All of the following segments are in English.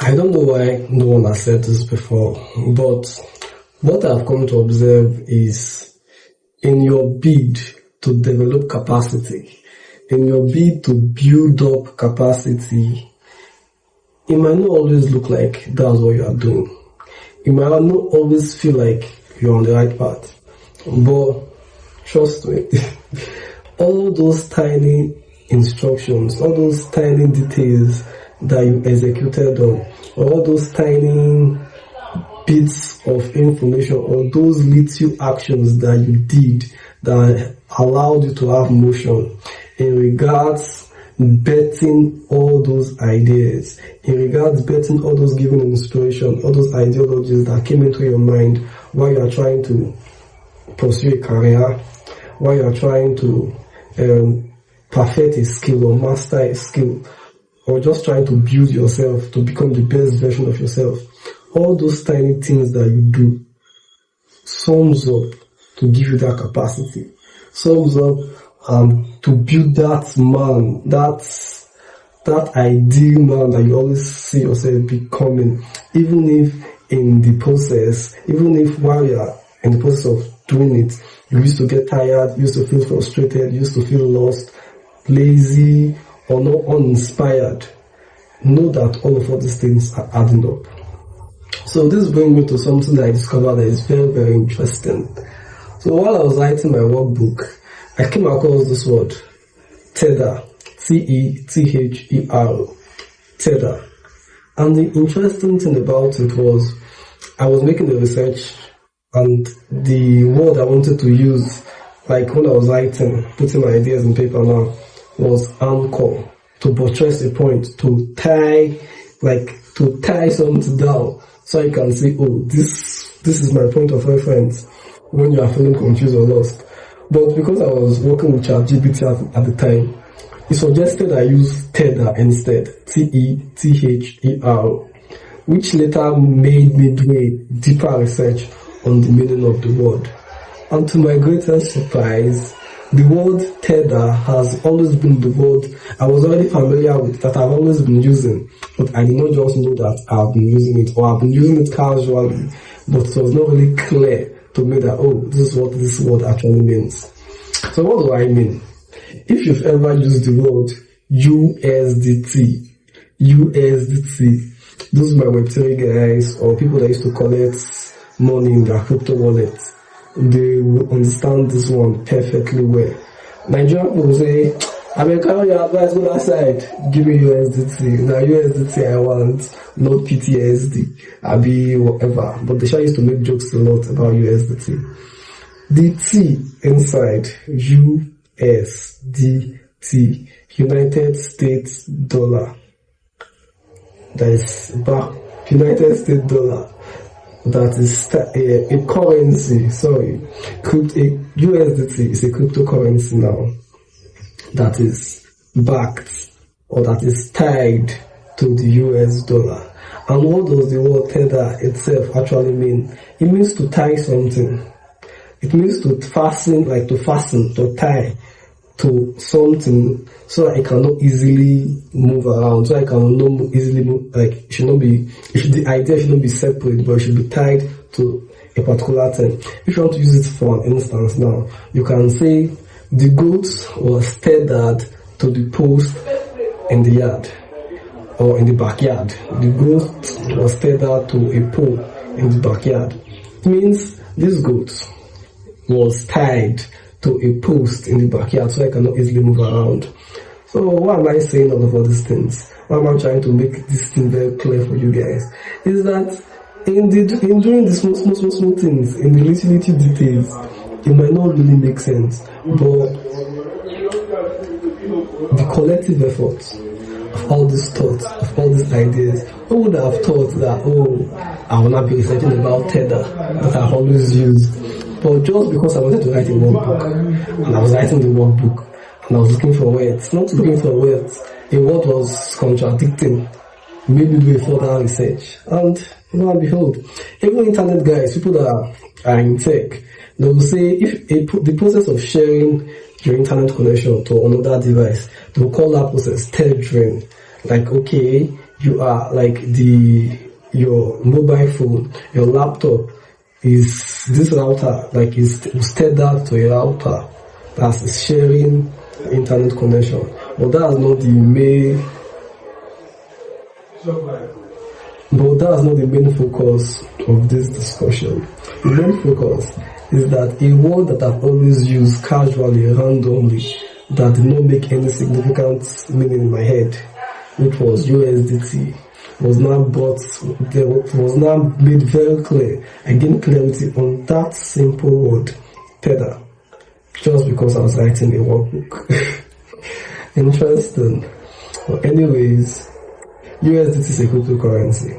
I don't know why no one has said this before, but what I've come to observe is in your bid to develop capacity, in your bid to build up capacity, it might not always look like that's what you are doing. It might not always feel like you're on the right path. But trust me, all those tiny instructions, all those tiny details that you executed on, all those tiny bits of information, or those little actions that you did that allowed you to have motion in regards betting all those ideas, in regards betting all those given inspiration, all those ideologies that came into your mind while you are trying to pursue a career, while you are trying to perfect a skill or master a skill, or just trying to build yourself to become the best version of yourself. All those tiny things that you do sums up to give you that capacity, sums up to build that man, that ideal man that you always see yourself becoming, even if in the process, even if while you are in the process of doing it, you used to get tired, you used to feel frustrated, you used to feel lost, lazy, or not uninspired. Know that all of these things are adding up. So this brings me to something that I discovered that is very, very interesting. So while I was writing my workbook, I came across this word, tether, Tether, tether. And the interesting thing about it was, I was making the research, and the word I wanted to use, like when I was writing, putting my ideas in paper now, was anchor, to buttress a point, to tie something down, so I can say, oh, this is my point of reference when you are feeling confused or lost. But because I was working with ChatGPT at the time, it suggested I use tether instead, Tether, which later made me do a deeper research on the meaning of the word. And to my greatest surprise, the word tether has always been the word I was already familiar with, that I've always been using, but I did not just know that I've been using it, or I've been using it casually, but it was not really clear to me that, oh, this is what this word actually means. So what do I mean? If you've ever used the word USDT, those are my Web3 guys, or people that used to collect money in their crypto wallets, they will understand this one perfectly well. Nigerian people say, I mean, can you advise on that side? Give me USDT. Now USDT I want, not PTSD. I be whatever. But the show used to make jokes a lot about USDT. The T inside USDT, United States dollar. That is back United States dollar. That is a currency. USDT is a cryptocurrency now that is backed, or that is tied to the US dollar. And what does the word tether itself actually mean? It means to tie something. It means to fasten, to tie to something, so that it cannot easily move around, so it cannot easily move, the idea should not be separate, but it should be tied to a particular thing. If you want to use it for an instance now, you can say the goat was tethered to the post in the yard, or in the backyard. The goat was tethered to a pole in the backyard. It means this goat was tied to a post in the backyard, so I cannot easily move around. So why am I saying all of these things? Why am I trying to make this thing very clear for you guys? Is that in doing the small things, in the little details, it might not really make sense, but the collective efforts of all these thoughts, of all these ideas, who would have thought that, oh, I will not be researching about tether that I've always used? But just because I wanted to write a workbook, and I was writing the workbook, and I was looking for words, not looking for words, a word was contradicting, made me do a further research. And lo and behold, even internet guys, people that are in tech, they will say if the process of sharing your internet connection to another device, they will call that process tethering. Like, okay, you are like your mobile phone, your laptop is this router, like is tethered to a router that's sharing internet connection. But that's not the main. But that's not the main focus of this discussion. The main focus is that a word that I've always used casually, randomly, that did not make any significant meaning in my head, which was USDT, was now made very clear. I gained clarity on that simple word, tether, just because I was writing a workbook. Interesting. But anyways, USDT is a cryptocurrency.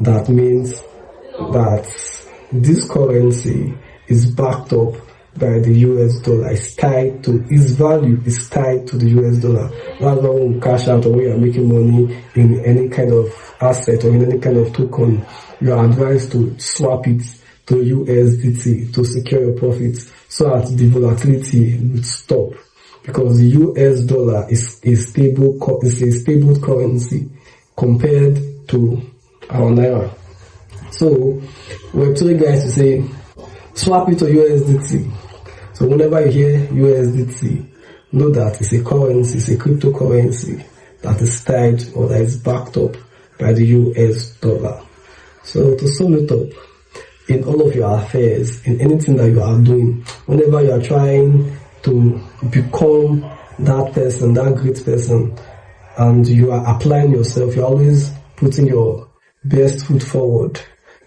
That means that this currency is backed up by the US dollar. Its value is tied to the US dollar. That's why when you cash out or when you're making money in any kind of asset or in any kind of token, you are advised to swap it to USDT to secure your profits so that the volatility would stop. Because the US dollar is a stable currency compared to our naira. So we're telling guys to say swap it to USDT. So whenever you hear USDT, know that it's a currency, it's a cryptocurrency that is tied or that is backed up by the US dollar. So to sum it up, in all of your affairs, in anything that you are doing, whenever you are trying to become that person, that great person, and you are applying yourself, you're always putting your best foot forward.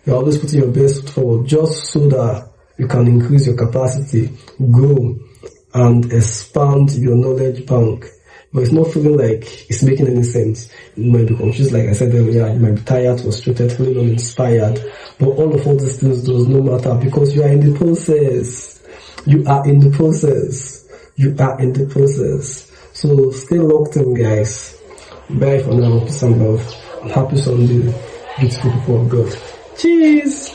You're always putting your best foot forward just so that you can increase your capacity, grow, and expand your knowledge bank. But it's not feeling like it's making any sense. You might be confused, like I said earlier, you might be tired, frustrated, feeling uninspired. But all these things does not matter because you are in the process. You are in the process. You are in the process. So stay locked in, guys. Bye for now. Peace and love. Happy Sunday, beautiful people of God. Cheers!